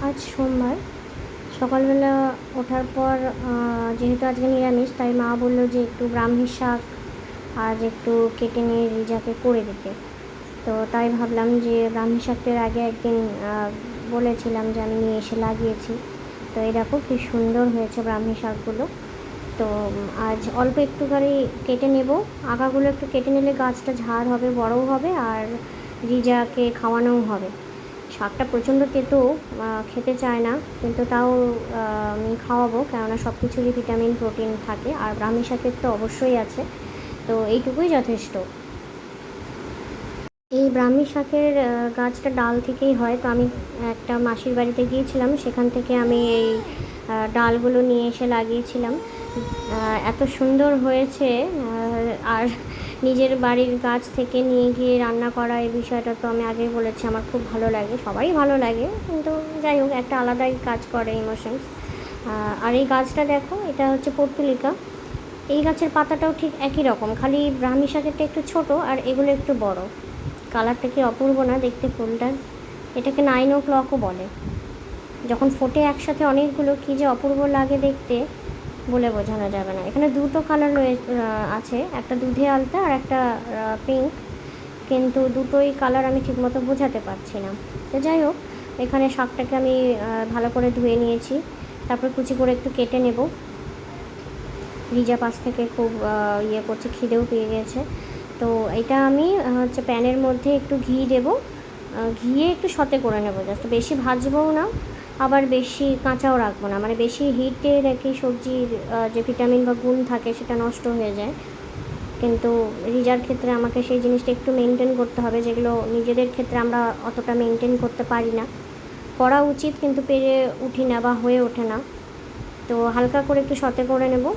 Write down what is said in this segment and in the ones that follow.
আজ সোমবার সকালবেলা ওঠার পর যেহেতু আজকে নিরামিষ, তাই মা বললো যে একটু ব্রাহ্মী শাক আজ একটু কেটে নিয়ে রিজাকে করে দিতে। তো তাই ভাবলাম যে ব্রাহ্মী শাকটার আগে একদিন বলেছিলাম যে আমি নিয়ে এসে লাগিয়েছি। তো এই দেখো কি সুন্দর হয়েছে ব্রাহ্মী শাকগুলো। তো আজ অল্প একটুখানি কেটে নেব, আগাগুলো একটু কেটে নিলে গাছটা ঝাড় হবে, বড়ও হবে, আর রিজাকে খাওয়ানোও হবে। শাকটা প্রচণ্ড তেতো, খেতে চায় না, কিন্তু তাও আমি খাওয়াবো, কেননা সব কিছুরই ভিটামিন প্রোটিন থাকে, আর ব্রাহ্মী শাকের তো অবশ্যই আছে। তো এইটুকুই যথেষ্ট। এই ব্রাহ্মী শাকের গাছটা ডাল থেকেই হয়। তো আমি একটা মাসির বাড়িতে গিয়েছিলাম, সেখান থেকে আমি এই ডালগুলো নিয়ে এসে লাগিয়েছিলাম। এত সুন্দর হয়েছে। আর নিজের বাড়ির গাছ থেকে নিয়ে গিয়ে রান্না করা, এই বিষয়টা তো আমি আগেই বলেছি, আমার খুব ভালো লাগে, সবারই ভালো লাগে, কিন্তু যাই হোক একটা আলাদাই কাজ করে ইমোশনস। আর এই গাছটা দেখো, এটা হচ্ছে পর্তুলিকা। এই গাছের পাতাটাও ঠিক একই রকম, খালি ব্রাহ্মী শাকেরটা একটু ছোট আর এগুলো একটু বড়। কালারটা কি অপূর্ব না দেখতে ফুলটার! এটাকে 9 o'clockও বলে। যখন ফোটে একসাথে অনেকগুলো, কী যে অপূর্ব লাগে দেখতে, বলে বোঝানো যাবে না। এখানে দুটো কালার আছে, একটা দুধে আলতা আর একটা পিঙ্ক, কিন্তু দুটোই কালার আমি ঠিকমতো বোঝাতে পারছি না। তো যাই হোক, এখানে শাকটাকে আমি ভালো করে ধুয়ে নিয়েছি, তারপর কুচি করে একটু কেটে নেব। রিজা পাশ থেকে খুব ইয়ে করছে, খিদেও পেয়ে গেছে। তো এটা আমি হচ্ছে প্যানের মধ্যে একটু ঘি দেবো, ঘিয়ে একটু সতে করে নেবো, জাস্ট বেশি ভাজবও না, আবার বেশি কাঁচাও রাখবো না, মানে বেশি হিটে রেখে সবজির যে ভিটামিন বা গুণ থাকে সেটা নষ্ট হয়ে যায়। কিন্তু রিজার ক্ষেত্রে আমাকে সেই জিনিসটা একটু মেনটেন করতে হবে, যেগুলো নিজেদের ক্ষেত্রে আমরা অতটা মেনটেন করতে পারি না। করা উচিত, কিন্তু পেরে উঠি না বা হয়ে ওঠে না। তো হালকা করে একটু সতে করে নেব।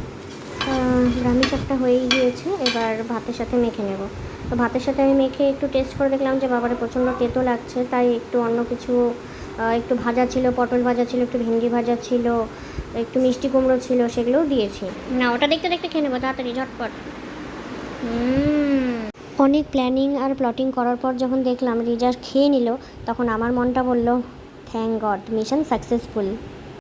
ব্রাহ্মী শাকটা হয়েই গিয়েছে, এবার ভাতের সাথে মেখে নেব। তো ভাতের সাথে আমি মেখে একটু টেস্ট করে দেখলাম যে বাবারে প্রচণ্ড তেতো লাগছে, তাই একটু অন্য কিছু, একটু ভাজা ছিল, পটল ভাজা ছিল, একটু ভেন্ডি ভাজা ছিল, একটু মিষ্টি কুমড়ো ছিল, সেগুলোও দিয়েছি। না, ওটা দেখতে দেখতে খেয়ে নেবো তাড়াতাড়ি ঝটপট। অনেক প্ল্যানিং আর প্লটিং করার পর যখন দেখলাম রিজা খেয়ে নিল, তখন আমার মনটা বলল থ্যাংক গড, মিশন সাকসেসফুল।